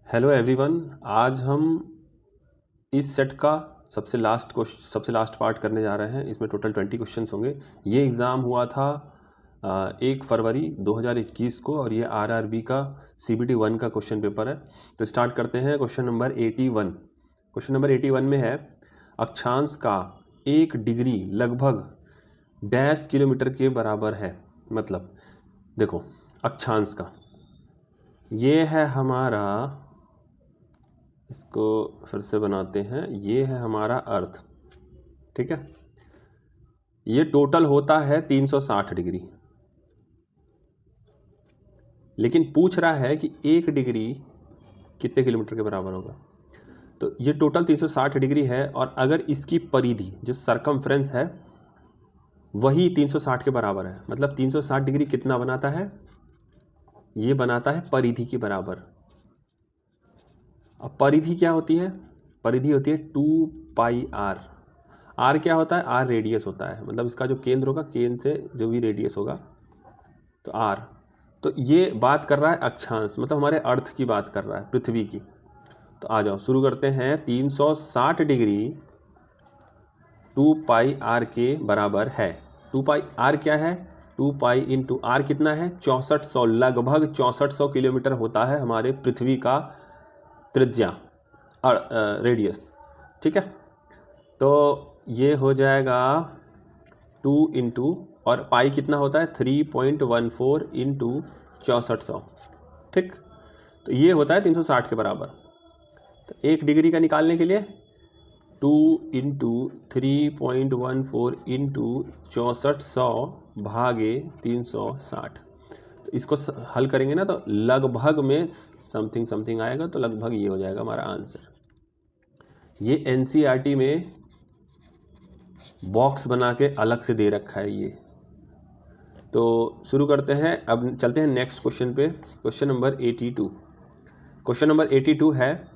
Hello everyone. आज हम इस सेट का सबसे लास्ट पार्ट करने जा रहे हैं। इसमें टोटल 20 क्वेश्चंस होंगे। ये एग्ज़ाम हुआ था 1 फरवरी 2021 को और ये आरआरबी का CBT 1 का क्वेश्चन पेपर है। तो स्टार्ट करते हैं। Question number 81। क्वेश्चन नंबर 81 में है, अक्षांश का 1 डिग्री लगभग डैश किलोमीटर के बराबर है। मतलब देखो, अक्षांश का ये है हमारा, इसको फिर से बनाते हैं, ये है हमारा अर्थ, ठीक है। ये टोटल होता है 360 डिग्री, लेकिन पूछ रहा है कि 1 डिग्री कितने किलोमीटर के बराबर होगा। तो ये टोटल 360 डिग्री है और अगर इसकी परिधि जो सरकमफ्रेंस है वही 360 के बराबर है, मतलब 360 डिग्री कितना बनाता है, ये बनाता है परिधि के बराबर। अब परिधि क्या होती है? परिधि होती है 2πr। आर क्या होता है? आर रेडियस होता है, मतलब इसका जो केंद्र होगा, केंद्र से जो भी रेडियस होगा तो आर। तो ये बात कर रहा है अक्षांश, मतलब हमारे अर्थ की बात कर रहा है, पृथ्वी की। तो आ जाओ शुरू करते हैं। 360 डिग्री 2πr के बराबर है। 2πr क्या है? 2π इंटू आर कितना है? 6400, लगभग 6400 किलोमीटर होता है हमारे पृथ्वी का त्रिज्या, रेडियस, ठीक है। तो ये हो जाएगा 2 इंटू, और पाई कितना होता है? 3.14 इंटू 6400, ठीक। तो ये होता है 360 के बराबर। तो 1 डिग्री का निकालने के लिए 2 इंटू 3.14 इंटू 6400 भागे 360। तो इसको हल करेंगे ना तो लगभग में समथिंग आएगा, तो लगभग ये हो जाएगा हमारा आंसर। ये NCERT में बॉक्स बना के अलग से दे रखा है ये। तो शुरू करते हैं। अब चलते हैं नेक्स्ट क्वेश्चन पे। Question number 82। क्वेश्चन नंबर 82 है,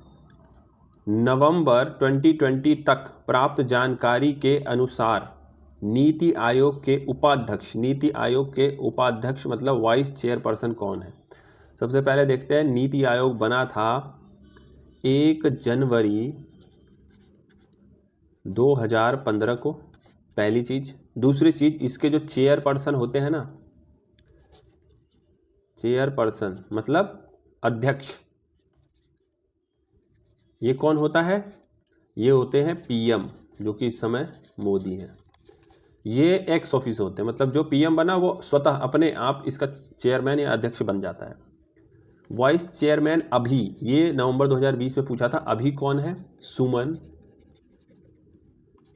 नवंबर 2020 तक प्राप्त जानकारी के अनुसार नीति आयोग के उपाध्यक्ष मतलब वाइस चेयरपर्सन कौन है? सबसे पहले देखते हैं, नीति आयोग बना था 1 जनवरी 2015 को, पहली चीज। दूसरी चीज, इसके जो चेयरपर्सन होते हैं ना, चेयरपर्सन मतलब अध्यक्ष, ये कौन होता है? ये होते हैं PM, जो कि इस समय मोदी हैं। ये एक्स ऑफिस होते हैं, मतलब जो PM बना वो स्वतः अपने आप इसका चेयरमैन या अध्यक्ष बन जाता है। वाइस चेयरमैन अभी, ये नवंबर 2020 में पूछा था, अभी कौन है? सुमन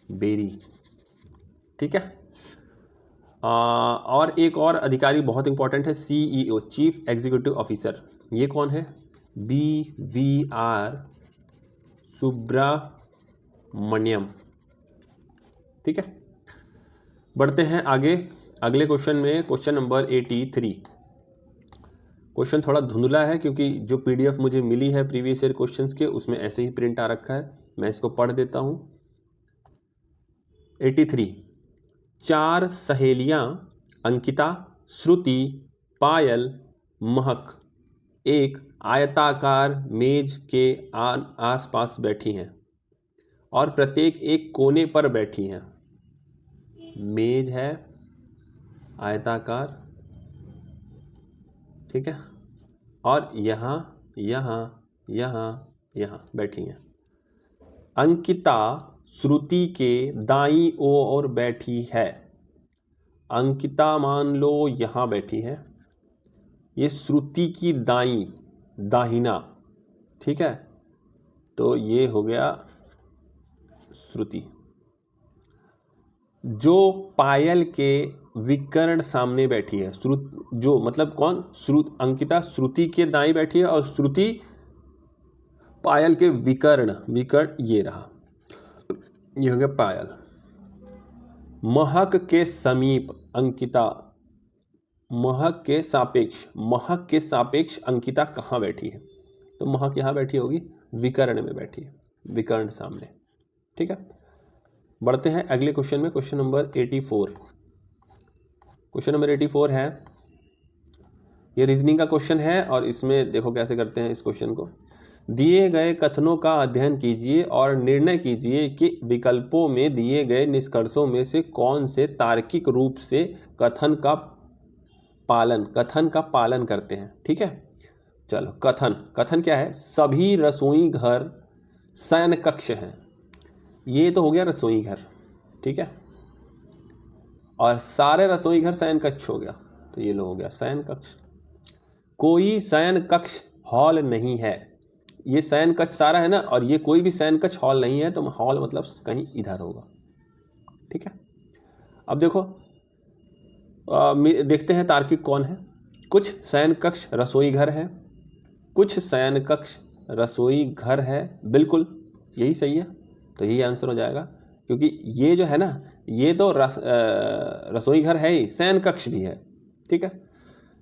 बेरी, ठीक है। और एक और अधिकारी बहुत इंपॉर्टेंट है, CEO, चीफ एग्जीक्यूटिव ऑफिसर। ये कौन है? BVR सुब्रमण्यम, ठीक है। बढ़ते हैं आगे अगले क्वेश्चन में। Question number 83। क्वेश्चन थोड़ा धुंधला है क्योंकि जो PDF मुझे मिली है प्रीवियस ईयर क्वेश्चंस के, उसमें ऐसे ही प्रिंट आ रखा है। मैं इसको पढ़ देता हूं। 83, 4 सहेलियां अंकिता, श्रुति, पायल, महक एक आयताकार मेज के आसपास बैठी हैं और प्रत्येक एक कोने पर बैठी हैं। मेज है आयताकार, ठीक है, और यहाँ यहाँ यहाँ यहाँ बैठी हैं। अंकिता श्रुति के दाईं ओर बैठी है। अंकिता मान लो यहाँ बैठी है, ये श्रुति की दाहिना, ठीक है। तो ये हो गया श्रुति। जो पायल के विकर्ण सामने बैठी है, जो मतलब कौन? अंकिता श्रुति के दाईं बैठी है और श्रुति पायल के विकर्ण ये रहा, ये हो गया पायल। महक के समीप अंकिता, महक के सापेक्ष अंकिता कहाँ बैठी है? तो महक यहाँ बैठी होगी, विकर्ण में बैठी है, विकर्ण सामने, ठीक है। बढ़ते हैं अगले क्वेश्चन में। Question number 84। क्वेश्चन नंबर 84 है, ये रीजनिंग का क्वेश्चन है और इसमें देखो कैसे करते हैं इस क्वेश्चन को। दिए गए कथनों का अध्ययन कीजिए और निर्णय कीजिए कि विकल्पों में दिए गए निष्कर्षों में से कौन से तार्किक रूप से कथन का पालन करते हैं। ठीक है, चलो कथन क्या है? सभी रसोई घर शयन कक्ष हैं। ये तो हो गया रसोई घर, ठीक है, और सारे रसोई घर शयन कक्ष हो गया, तो ये लो हो गया शयन कक्ष। कोई शयन कक्ष हॉल नहीं है। ये शयन कक्ष सारा है ना, और ये कोई भी शयन कक्ष हॉल नहीं है, तो हॉल मतलब कहीं इधर होगा। ठीक है, अब देखो देखते हैं तार्किक कौन है। कुछ शयन कक्ष रसोई घर है, कुछ शयन कक्ष रसोई घर है, बिल्कुल यही सही है, तो यही आंसर हो जाएगा, क्योंकि ये जो है ना, ये तो रसोई घर है ही, शयन कक्ष भी है। ठीक है,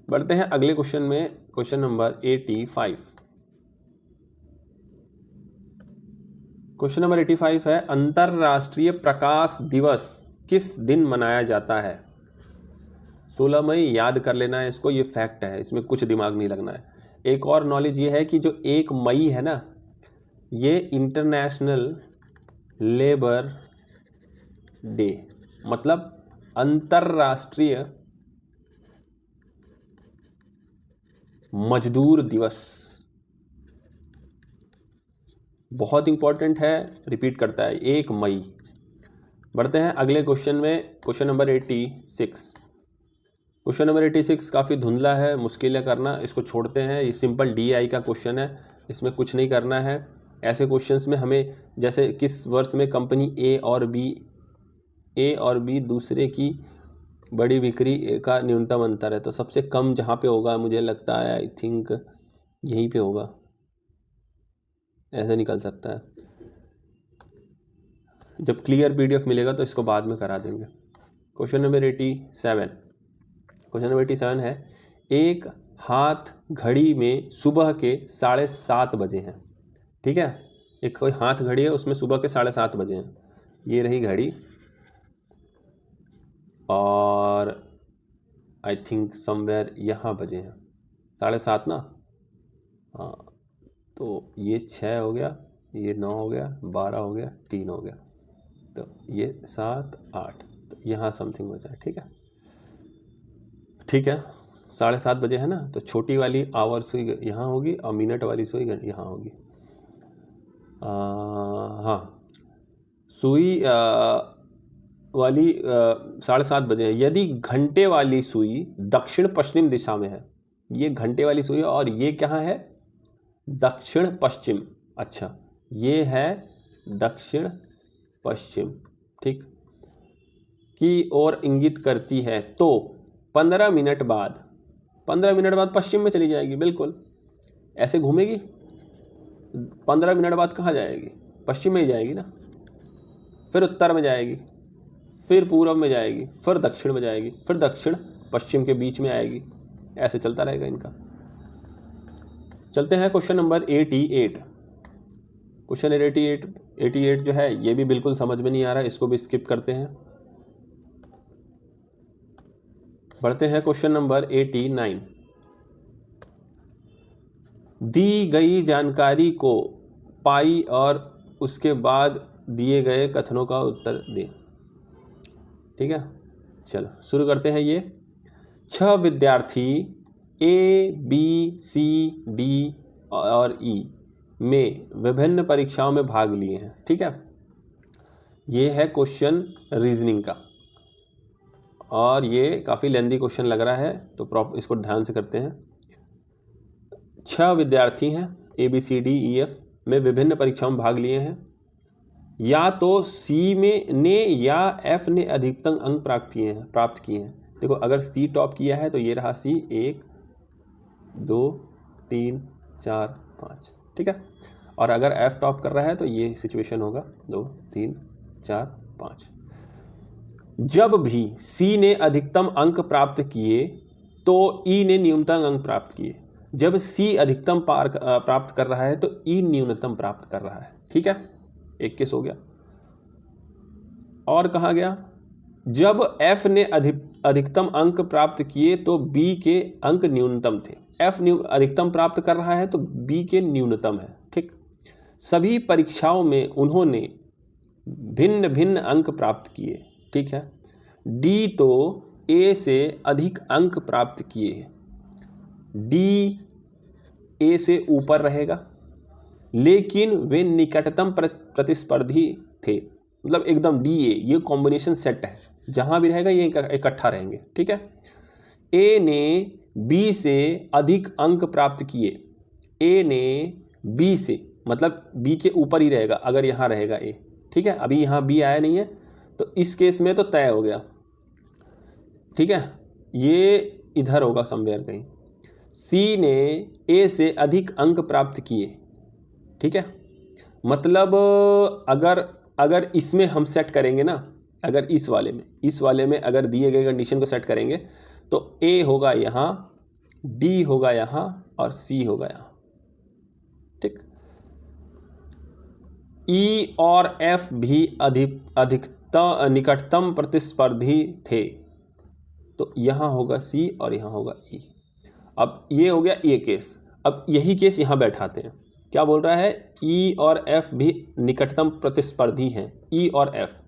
बढ़ते हैं अगले क्वेश्चन में, क्वेश्चन नंबर 85। क्वेश्चन नंबर 85 है, अंतर्राष्ट्रीय प्रकाश दिवस किस दिन मनाया जाता है? 16 मई याद कर लेना है इसको, ये फैक्ट है, इसमें कुछ दिमाग नहीं लगना है। एक और नॉलेज ये है कि जो 1 मई है ना, ये इंटरनेशनल लेबर डे, मतलब अंतर्राष्ट्रीय मजदूर दिवस। बहुत इंपॉर्टेंट है, रिपीट करता है, 1 मई। बढ़ते हैं अगले क्वेश्चन में, क्वेश्चन नंबर 86। क्वेश्चन नंबर 86 काफ़ी धुंधला है, मुश्किल है करना, इसको छोड़ते हैं। ये सिंपल DI का क्वेश्चन है, इसमें कुछ नहीं करना है। ऐसे क्वेश्चंस में हमें, जैसे किस वर्ष में कंपनी A और B दूसरे की बड़ी बिक्री का न्यूनतम अंतर है, तो सबसे कम जहाँ पे होगा मुझे लगता है, आई थिंक यहीं पे होगा, ऐसे निकल सकता है। जब क्लियर PDF मिलेगा तो इसको बाद में करा देंगे। Question number 87। क्वेश्चन नंबर 87 है, एक हाथ घड़ी में सुबह के 7:30 बजे हैं। ठीक है, एक कोई हाथ घड़ी है, उसमें सुबह के 7:30 बजे हैं। ये रही घड़ी, और आई थिंक समवेयर यहाँ बजे हैं 7:30 ना, हाँ, तो ये 6 हो गया, ये 9 हो गया, 12 हो गया, 3 हो गया, तो ये 7 8, तो यहाँ समथिंग बचा है। ठीक है, ठीक है, 7:30 बजे है ना, तो छोटी वाली आवर सुई यहाँ होगी और मिनट वाली सुई यहाँ होगी। हाँ, सुई वाली 7:30 बजे है। यदि घंटे वाली सुई दक्षिण पश्चिम दिशा में है, ये घंटे वाली सुई, और ये क्या है? दक्षिण पश्चिम। अच्छा, ये है दक्षिण पश्चिम, ठीक, की ओर इंगित करती है, तो 15 मिनट बाद पश्चिम में चली जाएगी। बिल्कुल ऐसे घूमेगी, 15 मिनट बाद कहाँ जाएगी? पश्चिम में ही जाएगी ना, फिर उत्तर में जाएगी, फिर पूर्व में जाएगी, फिर दक्षिण में जाएगी, फिर दक्षिण पश्चिम के बीच में आएगी। ऐसे चलता रहेगा इनका। चलते हैं क्वेश्चन नंबर 88। क्वेश्चन 88 जो है, ये भी बिल्कुल समझ में नहीं आ रहा है, इसको भी स्किप करते हैं। बढ़ते हैं क्वेश्चन नंबर 89। दी गई जानकारी को पाई और उसके बाद दिए गए कथनों का उत्तर दें। ठीक है, चलो शुरू करते हैं। ये 6 विद्यार्थी A, B, C, D और E में विभिन्न परीक्षाओं में भाग लिए हैं। ठीक है, ये है क्वेश्चन रीजनिंग का, और ये काफ़ी लेंदी क्वेश्चन लग रहा है, तो इसको ध्यान से करते हैं। 6 विद्यार्थी हैं, ABCDEF में विभिन्न परीक्षाओं में भाग लिए हैं। या तो C ने या F ने अधिकतम अंक प्राप्त किए हैं। देखो, अगर C टॉप किया है तो ये रहा C, 1 2 3 4 5। ठीक है, और अगर F टॉप कर रहा है तो ये सिचुएशन होगा 2 3 4 5। जब भी C ने अधिकतम अंक प्राप्त किए तो E ने न्यूनतम अंक प्राप्त किए। जब C अधिकतम प्राप्त कर रहा है तो E न्यूनतम प्राप्त कर रहा है। ठीक है, एक केस हो गया। और कहा गया, जब F ने अधिकतम अंक प्राप्त किए तो B के अंक न्यूनतम थे। F अधिकतम प्राप्त कर रहा है तो B के न्यूनतम है। ठीक, सभी परीक्षाओं में उन्होंने भिन्न भिन्न अंक प्राप्त किए। ठीक है, डी तो ए से अधिक अंक प्राप्त किए, डी ए से ऊपर रहेगा, लेकिन वे निकटतम प्रतिस्पर्धी थे। मतलब एकदम डी ए, ये कॉम्बिनेशन सेट है, जहां भी रहेगा ये इकट्ठा रहेंगे। ठीक है, ए ने बी से अधिक अंक प्राप्त किए, ए ने बी से, मतलब बी के ऊपर ही रहेगा अगर यहाँ रहेगा ए। ठीक है, अभी यहाँ बी आया नहीं है तो इस केस में तो तय हो गया। ठीक है, ये इधर होगा समवेयर कहीं। सी ने ए से अधिक अंक प्राप्त किए। ठीक है, मतलब अगर इसमें हम सेट करेंगे ना, अगर इस वाले में अगर दिए गए कंडीशन को सेट करेंगे तो ए होगा यहाँ, डी होगा यहाँ और सी होगा यहाँ। ठीक, ई और एफ भी अधिकतम निकटतम प्रतिस्पर्धी थे, तो यहाँ होगा सी और यहाँ होगा ई। अब ये हो गया ये केस। अब यही केस यहाँ बैठाते हैं। क्या बोल रहा है, ई और एफ भी निकटतम प्रतिस्पर्धी हैं, ई और एफ।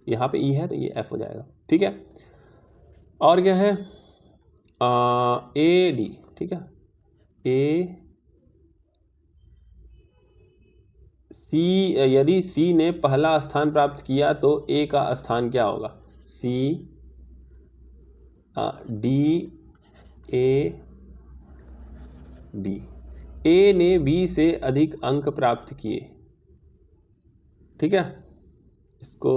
यहाँ पे ई है तो ये एफ हो जाएगा। ठीक है, और क्या है, ए डी। ठीक है, ए सी, यदि सी ने पहला स्थान प्राप्त किया तो ए का स्थान क्या होगा, सी डी ए बी। ए ने बी से अधिक अंक प्राप्त किए। ठीक है, इसको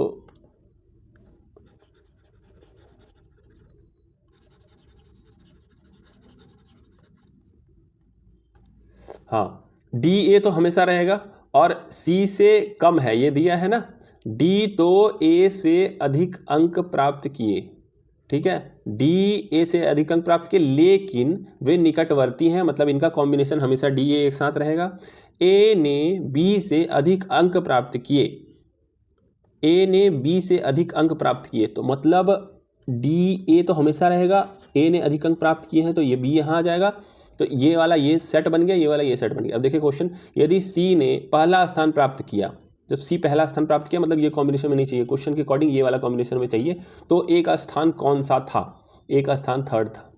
हाँ, डी ए तो हमेशा रहेगा और सी से कम है, ये दिया है ना। डी तो ए से अधिक अंक प्राप्त किए। ठीक है, डी ए से अधिक अंक प्राप्त किए, लेकिन वे निकटवर्ती हैं, मतलब इनका कॉम्बिनेशन हमेशा डी ए एक साथ रहेगा। ए ने बी से अधिक अंक प्राप्त किए, ए ने बी से अधिक अंक प्राप्त किए, तो मतलब डी ए तो हमेशा रहेगा, ए ने अधिक अंक प्राप्त किए हैं तो ये बी यहाँ आ जाएगा। तो ये वाला ये सेट बन गया, ये वाला ये सेट बन गया। अब देखिए क्वेश्चन, यदि सी ने पहला स्थान प्राप्त किया, जब सी पहला स्थान प्राप्त किया मतलब ये कॉम्बिनेशन में नहीं चाहिए, क्वेश्चन के अकॉर्डिंग ये वाला कॉम्बिनेशन में चाहिए, तो ए का स्थान कौन सा था, ए का स्थान थर्ड था,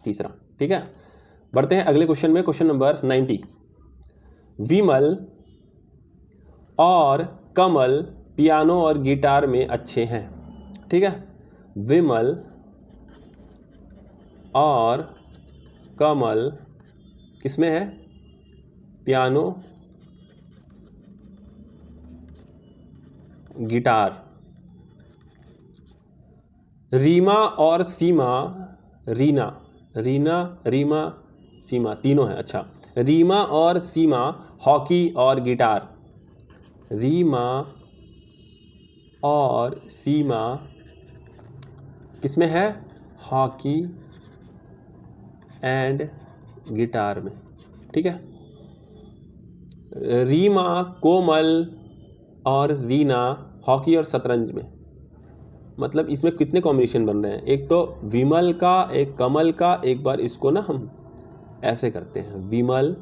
तीसरा। ठीक है, बढ़ते हैं अगले क्वेश्चन में, क्वेश्चन नंबर 90। विमल और कमल पियानो और गिटार में अच्छे हैं। ठीक है, विमल और कमल किसमें है, पियानो गिटार। रीमा और सीमा, रीमा सीमा तीनों है। अच्छा, रीमा और सीमा हॉकी और गिटार, रीमा और सीमा किसमें है, हॉकी एंड गिटार में। ठीक है, रीमा कोमल और रीना हॉकी और शतरंज में। मतलब इसमें कितने कॉम्बिनेशन बन रहे हैं, एक तो विमल का, एक कमल का, एक बार इसको ना हम ऐसे करते हैं, विमल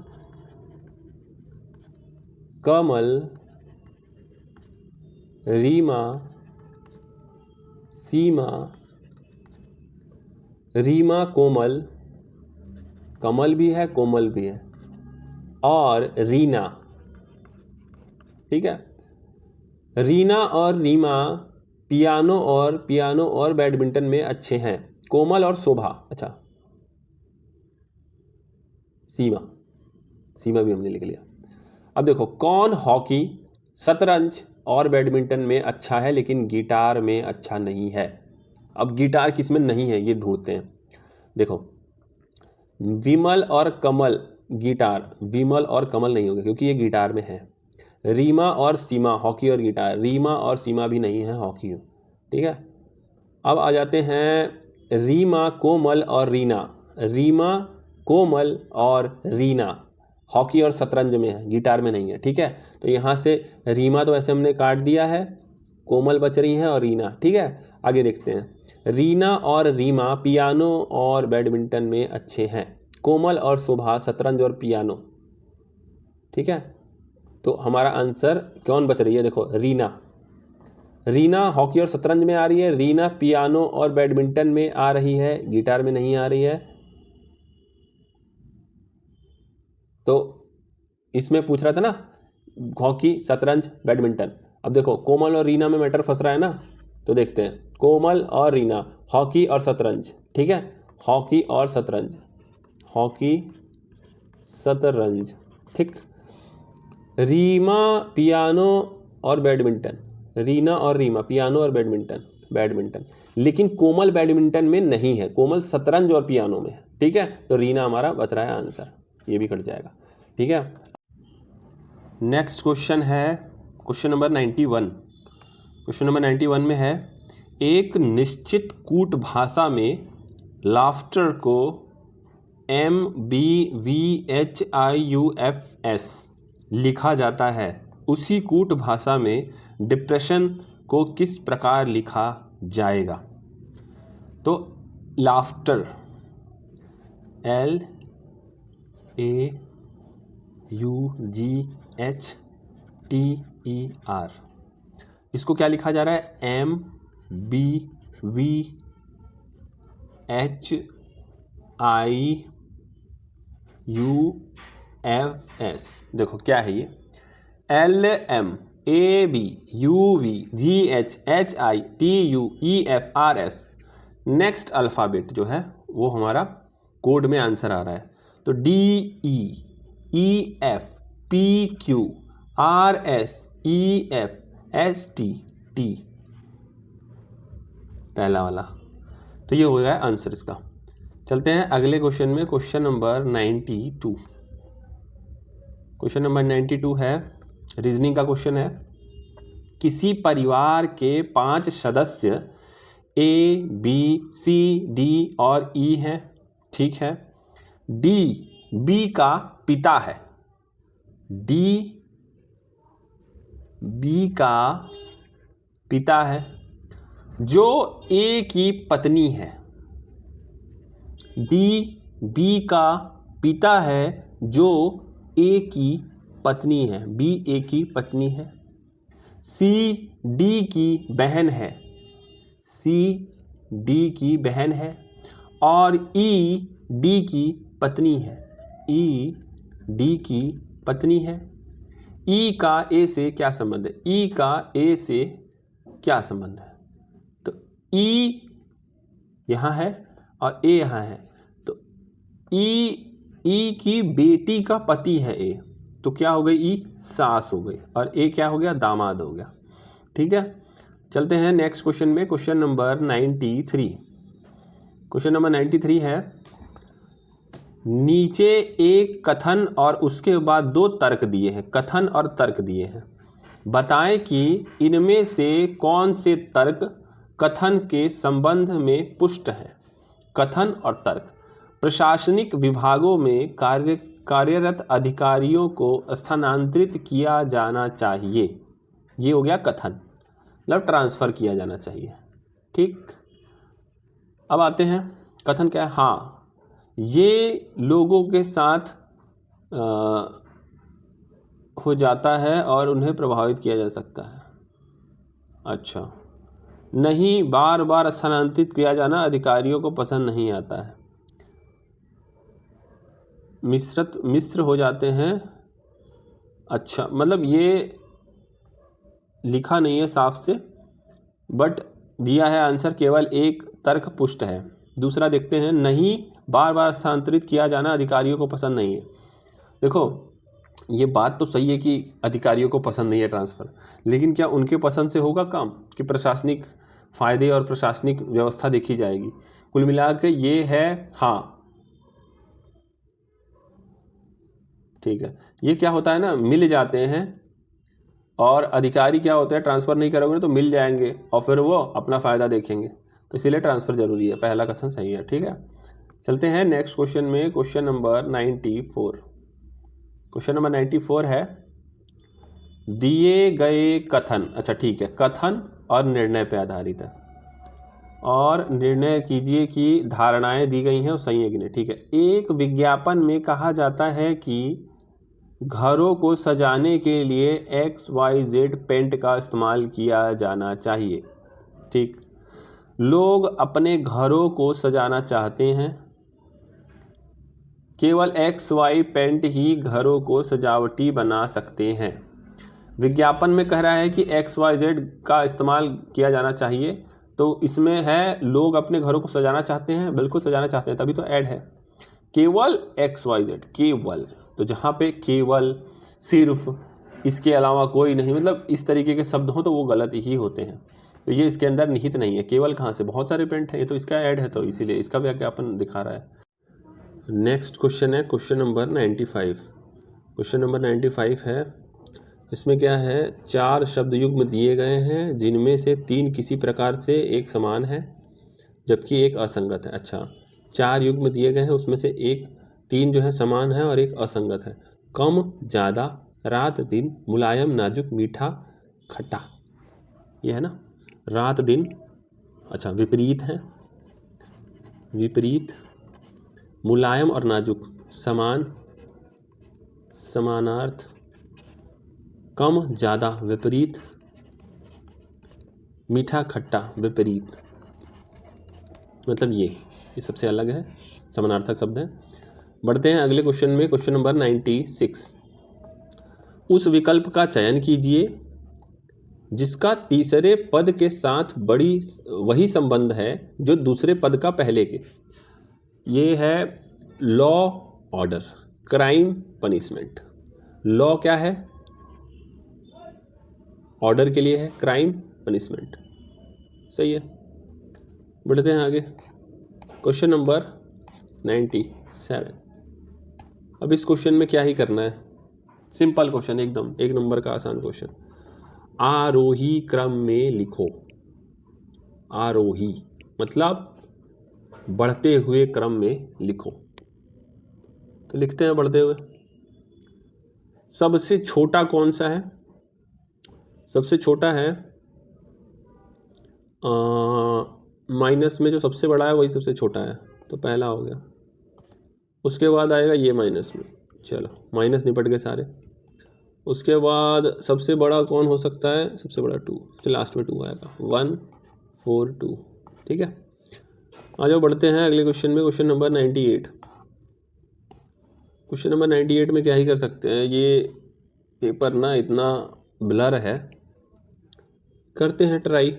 कमल रीमा सीमा, रीमा कोमल, कमल भी है कोमल भी है, और रीना। ठीक है, रीना और रीमा पियानो और बैडमिंटन में अच्छे हैं। कोमल और शोभा, अच्छा सीमा भी हमने लिख लिया। अब देखो, कौन हॉकी, शतरंज और बैडमिंटन में अच्छा है लेकिन गिटार में अच्छा नहीं है। अब गिटार किसमें नहीं है ये ढूंढते हैं। देखो, विमल और कमल गिटार, विमल और कमल नहीं होगा क्योंकि ये गिटार में है। रीमा और सीमा हॉकी और गिटार, रीमा और सीमा भी नहीं है हॉकी। ठीक है, अब आ जाते हैं रीमा कोमल और रीना, रीमा कोमल और रीना हॉकी और शतरंज में है, गिटार में नहीं है। ठीक है, तो यहाँ से रीमा तो ऐसे हमने काट दिया है, कोमल बच रही हैं और रीना। ठीक है, आगे देखते हैं, रीना और रीमा पियानो और बैडमिंटन में अच्छे हैं। कोमल और शोभा शतरंज और पियानो। ठीक है, तो हमारा आंसर कौन बच रही है? देखो रीना। रीना हॉकी और शतरंज में आ रही है, रीना पियानो और बैडमिंटन में आ रही है, गिटार में नहीं आ रही है। तो इसमें पूछ रहा था ना हॉकी, शतरंज, बैडमिंटन। अब देखो कोमल और रीना में मैटर फंस रहा है ना, तो देखते हैं कोमल और रीना, हॉकी और शतरंज, ठीक है, हॉकी और शतरंज, हॉकी शतरंज, ठीक। रीमा पियानो और बैडमिंटन, रीना और रीमा पियानो और बैडमिंटन, बैडमिंटन। लेकिन कोमल बैडमिंटन में नहीं है, कोमल शतरंज और पियानो में है, ठीक है। तो रीना हमारा बच रहा है आंसर, ये भी कट जाएगा, ठीक है। नेक्स्ट क्वेश्चन है क्वेश्चन नंबर 91। क्वेश्चन नंबर 91 में है, एक निश्चित कूट भाषा में लाफ्टर को MBVHIUFS लिखा जाता है, उसी कूट भाषा में डिप्रेशन को किस प्रकार लिखा जाएगा? तो लाफ्टर LAUGHTER, इसको क्या लिखा जा रहा है? MBVHIUFS। देखो क्या है ये, LMABUVGHHITUEFRS। नेक्स्ट अल्फ़ाबेट जो है वो हमारा कोड में आंसर आ रहा है। तो DEEFPQRSEFST, पहला वाला। तो ये हो गया आंसर इसका। चलते हैं अगले क्वेश्चन में, क्वेश्चन नंबर 92। क्वेश्चन नंबर 92 है, रीजनिंग का क्वेश्चन है। किसी परिवार के 5 सदस्य ABCD और E हैं, ठीक है। D B का पिता है, D B का पिता है जो A की पत्नी है। D B का पिता है जो A की पत्नी है, B A की पत्नी है। C D की बहन है, C D की बहन है। और E D की पत्नी है, E D की पत्नी है। E का A से क्या संबंध है? E का A से क्या संबंध है? तो E यहाँ है और A यहाँ है, तो E की बेटी का पति है A, तो क्या हो गई? E सास हो गई, और A क्या हो गया? दामाद हो गया, ठीक है। चलते हैं नेक्स्ट क्वेश्चन में, क्वेश्चन नंबर 93। क्वेश्चन नंबर 93 है, नीचे एक कथन और उसके बाद 2 तर्क दिए हैं, कथन और तर्क दिए हैं। बताएं कि इनमें से कौन से तर्क कथन के संबंध में पुष्ट है। कथन और तर्क, प्रशासनिक विभागों में कार्यरत अधिकारियों को स्थानांतरित किया जाना चाहिए, ये हो गया कथन, मतलब ट्रांसफ़र किया जाना चाहिए, ठीक। अब आते हैं कथन क्या है? हाँ, ये लोगों के साथ हो जाता है और उन्हें प्रभावित किया जा सकता है। अच्छा, नहीं, बार बार स्थानांतरित किया जाना अधिकारियों को पसंद नहीं आता है। मिश्र हो जाते हैं। अच्छा, मतलब ये लिखा नहीं है साफ से, बट दिया है आंसर, केवल एक तर्क पुष्ट है। दूसरा देखते हैं, नहीं, बार बार स्थानांतरित किया जाना अधिकारियों को पसंद नहीं है। देखो ये बात तो सही है कि अधिकारियों को पसंद नहीं है ट्रांसफ़र, लेकिन क्या उनके पसंद से होगा काम? कि प्रशासनिक फ़ायदे और प्रशासनिक व्यवस्था देखी जाएगी। कुल मिला के ये है हाँ, ठीक है। ये क्या होता है ना, मिल जाते हैं, और अधिकारी क्या होते हैं, ट्रांसफ़र नहीं करोगे तो मिल जाएंगे और फिर वो अपना फ़ायदा देखेंगे, तो इसीलिए ट्रांसफ़र ज़रूरी है। पहला कथन सही है, ठीक है। चलते हैं नेक्स्ट क्वेश्चन में, क्वेश्चन नंबर 94। क्वेश्चन नंबर 94 है, दिए गए कथन, अच्छा ठीक है, कथन और निर्णय पे आधारित है, और निर्णय कीजिए कि धारणाएं दी गई हैं वो सही है कि नहीं, ठीक है। एक विज्ञापन में कहा जाता है कि घरों को सजाने के लिए XYZ पेंट का इस्तेमाल किया जाना चाहिए। ठीक, लोग अपने घरों को सजाना चाहते हैं। केवल XY पेंट ही घरों को सजावटी बना सकते हैं। विज्ञापन में कह रहा है कि XYZ का इस्तेमाल किया जाना चाहिए, तो इसमें है लोग अपने घरों को सजाना चाहते हैं, बिल्कुल सजाना चाहते हैं, तभी तो ऐड है। केवल XYZ, केवल, तो जहाँ पे केवल, सिर्फ, इसके अलावा कोई नहीं, मतलब इस तरीके के शब्द हों तो वो गलत ही होते हैं। तो ये इसके अंदर निहित नहीं है। केवल कहाँ से, बहुत सारे पेंट हैं, ये तो इसका ऐड है, तो इसीलिए इसका विज्ञापन दिखा रहा है। नेक्स्ट क्वेश्चन है क्वेश्चन नंबर 95। क्वेश्चन नंबर 95 है, इसमें क्या है, 4 शब्द युग्म दिए गए हैं जिनमें से 3 किसी प्रकार से एक समान है जबकि एक असंगत है। अच्छा, 4 युग्म दिए गए हैं, उसमें से 3 जो है समान है और एक असंगत है। कम ज़्यादा, रात दिन, मुलायम नाजुक, मीठा खट्टा, ये है ना। रात दिन, अच्छा विपरीत है, विपरीत, मुलायम और नाजुक समान, समानार्थ, कम ज़्यादा विपरीत, मीठा खट्टा विपरीत, मतलब ये सबसे अलग है, समानार्थक शब्द है। बढ़ते हैं अगले क्वेश्चन में, क्वेश्चन नंबर 96। उस विकल्प का चयन कीजिए जिसका तीसरे पद के साथ वही संबंध है जो दूसरे पद का पहले के। ये है law order, crime punishment. Law क्या है, ऑर्डर के लिए है, क्राइम पनिशमेंट, सही है। बढ़ते हैं आगे, क्वेश्चन नंबर 97। अब इस क्वेश्चन में क्या ही करना है, सिंपल क्वेश्चन, एकदम 1 नंबर का आसान क्वेश्चन। आरोही क्रम में लिखो। आरोही मतलब बढ़ते हुए क्रम में लिखो, तो लिखते हैं बढ़ते हुए। सबसे छोटा कौन सा है, सबसे छोटा है माइनस में जो सबसे बड़ा है वही सबसे छोटा है, तो पहला हो गया। उसके बाद आएगा ये माइनस में, चलो माइनस निपट गए सारे। उसके बाद सबसे बड़ा कौन हो सकता है, सबसे बड़ा 2, तो लास्ट में 2 आएगा, 1 4 2, ठीक है। आ जाओ बढ़ते हैं अगले क्वेश्चन में, क्वेश्चन नंबर 98। क्वेश्चन नंबर 98 में क्या ही कर सकते हैं, ये पेपर ना इतना ब्लर है, करते हैं ट्राई,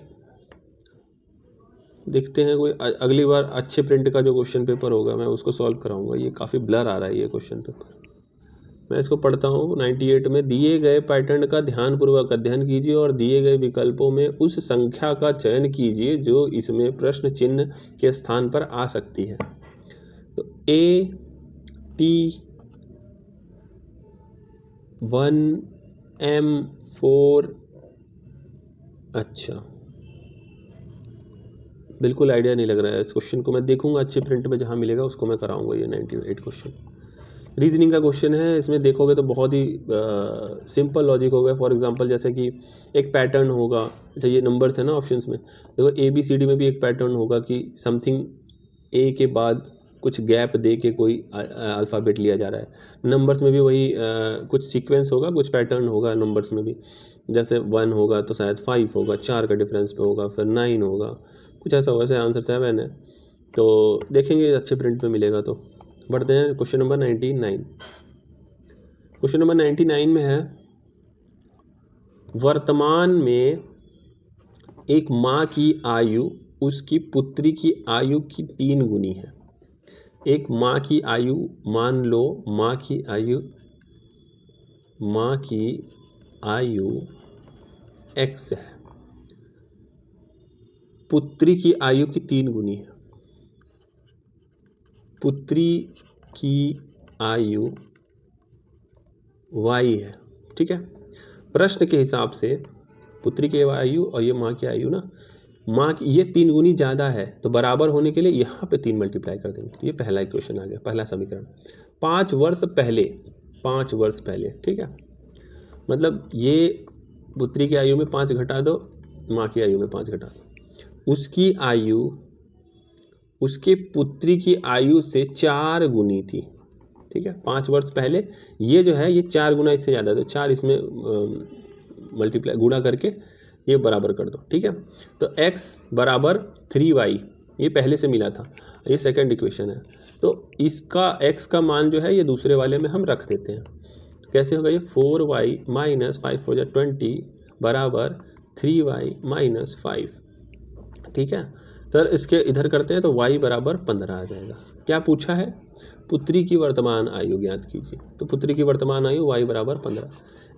देखते हैं कोई अगली बार अच्छे प्रिंट का जो क्वेश्चन पेपर होगा मैं उसको सॉल्व कराऊंगा। ये काफ़ी ब्लर आ रहा है ये क्वेश्चन पेपर, मैं इसको पढ़ता हूँ। 98 में दिए गए पैटर्न का ध्यानपूर्वक अध्ययन कीजिए और दिए गए विकल्पों में उस संख्या का चयन कीजिए जो इसमें प्रश्न चिन्ह के स्थान पर आ सकती है। तो AT1M4, अच्छा बिल्कुल आइडिया नहीं लग रहा है इस क्वेश्चन को, मैं देखूंगा अच्छे प्रिंट में जहाँ मिलेगा उसको मैं कराऊंगा। ये 98 क्वेश्चन रीजनिंग का क्वेश्चन है, इसमें देखोगे तो बहुत ही सिंपल लॉजिक होगा। फॉर एग्जांपल जैसे कि एक पैटर्न होगा, अच्छा ये नंबर्स है ना ऑप्शंस में, देखो ABCD में भी एक पैटर्न होगा कि समथिंग A के बाद कुछ गैप दे के कोई अल्फ़ाबेट लिया जा रहा है। नंबर्स में भी वही कुछ सीक्वेंस होगा, कुछ पैटर्न होगा नंबर्स में भी, जैसे 1 होगा तो शायद 5 होगा, 4 का डिफरेंस पे होगा, फिर 9 होगा, कुछ ऐसा होगा। जैसे आंसर 7 है, तो देखेंगे अच्छे प्रिंट में मिलेगा। तो बढ़ते हैं क्वेश्चन नंबर 99। क्वेश्चन नंबर 99 में है, वर्तमान में एक माँ की आयु उसकी पुत्री की आयु की 3 गुनी है। एक माँ की आयु, मान लो माँ की आयु x है, पुत्री की आयु की 3 गुनी है। पुत्री की आयु y है, ठीक है। प्रश्न के हिसाब से पुत्री की आयु और ये माँ की आयु ना, माँ की ये 3 गुनी ज़्यादा है, तो बराबर होने के लिए यहाँ पे 3 मल्टीप्लाई कर देंगे। तो ये पहला इक्वेशन आ गया, पहला समीकरण। 5 वर्ष पहले, 5 वर्ष पहले, ठीक है, मतलब ये पुत्री की आयु में 5 घटा दो, माँ की आयु में 5 घटा दो, उसकी आयु उसके पुत्री की आयु से 4 गुनी थी, ठीक है, 5 वर्ष पहले ये जो है ये 4 गुना इससे ज़्यादा, तो 4 इसमें मल्टीप्लाई गुणा करके ये बराबर कर दो। ठीक है, तो x बराबर 3y ये पहले से मिला था, ये सेकंड इक्वेशन है। तो इसका x का मान जो है ये दूसरे वाले में हम रख देते हैं। कैसे होगा ये 4y माइनस 5 4 20 बराबर 3y माइनस 5। ठीक है, फिर इसके इधर करते हैं तो y बराबर 15 आ जाएगा। क्या पूछा है? पुत्री की वर्तमान आयु ज्ञात कीजिए। तो पुत्री की वर्तमान आयु y बराबर 15।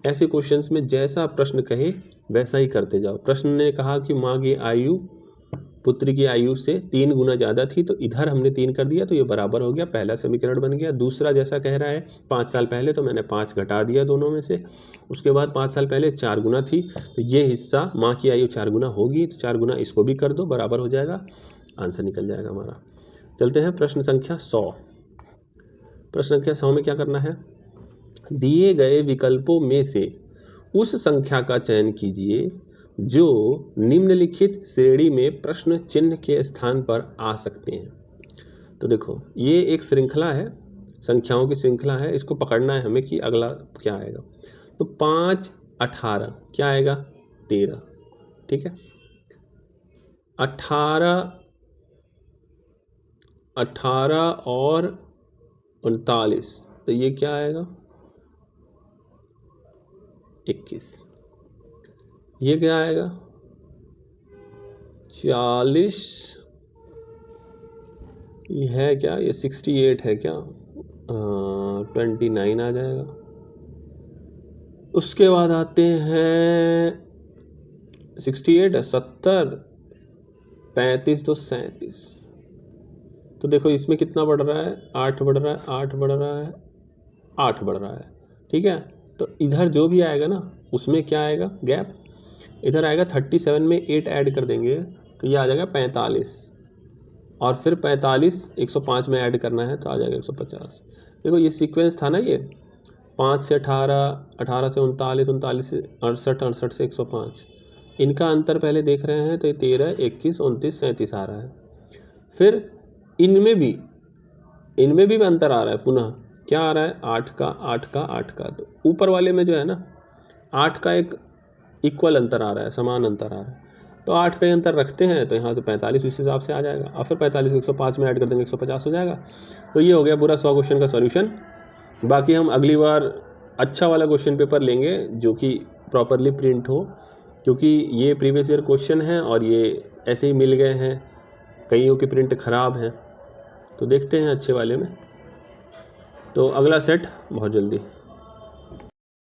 ऐसे क्वेश्चंस में जैसा प्रश्न कहे वैसा ही करते जाओ। प्रश्न ने कहा कि माँ की आयु पुत्री की आयु से 3 गुना ज़्यादा थी, तो इधर हमने 3 कर दिया तो ये बराबर हो गया, पहला समीकरण बन गया। दूसरा जैसा कह रहा है 5 साल पहले, तो मैंने 5 घटा दिया दोनों में से। उसके बाद 5 साल पहले 4 गुना थी, तो ये हिस्सा माँ की आयु 4 गुना होगी, तो 4 गुना इसको भी कर दो, बराबर हो जाएगा, आंसर निकल जाएगा हमारा। चलते हैं प्रश्न संख्या 100। प्रश्न संख्या 100 में क्या करना है? दिए गए विकल्पों में से उस संख्या का चयन कीजिए जो निम्नलिखित श्रेणी में प्रश्न चिन्ह के स्थान पर आ सकते हैं। तो देखो ये एक श्रृंखला है, संख्याओं की श्रृंखला है, इसको पकड़ना है हमें कि अगला क्या आएगा। तो 5 18 क्या आएगा? 13। ठीक है, 18 और 39, तो ये क्या आएगा? 21। ये क्या आएगा? 40। ये है क्या? ये 68 है क्या? 29 आ जाएगा। उसके बाद आते हैं 68 है, 70, 35 तो 37। तो देखो इसमें कितना बढ़ रहा है? 8 बढ़ रहा है, 8 बढ़ रहा है, 8 बढ़ रहा है। ठीक है, तो इधर जो भी आएगा ना उसमें क्या आएगा? गैप। इधर आएगा 37 में 8 ऐड कर देंगे तो ये आ जाएगा 45, और फिर 45 105 में ऐड करना है तो आ जाएगा 150। देखो ये सीक्वेंस था ना, ये 5 से 18, 18 से 39, 39 से 68, 68 से 105, इनका अंतर पहले देख रहे हैं तो ये 13, 21, 29, 37 आ रहा है। फिर इनमें भी अंतर आ रहा है, पुनः क्या आ रहा है? 8 का 8 का 8 का। तो ऊपर वाले में जो है ना 8 का एक इक्वल अंतर आ रहा है, समान अंतर आ रहा है, तो 8 का ही अंतर रखते हैं, तो यहाँ से 45 उस हिसाब से आ जाएगा, और फिर 45 को 105 में ऐड कर देंगे 150 हो जाएगा। तो ये हो गया पूरा 100 क्वेश्चन का सॉल्यूशन। बाकी हम अगली बार अच्छा वाला क्वेश्चन पेपर लेंगे जो कि प्रॉपरली प्रिंट हो, क्योंकि ये प्रीवियस ईयर क्वेश्चन हैं और ये ऐसे ही मिल गए हैं, कईयों की प्रिंट ख़राब है, तो देखते हैं अच्छे वाले में। तो अगला सेट बहुत जल्दी।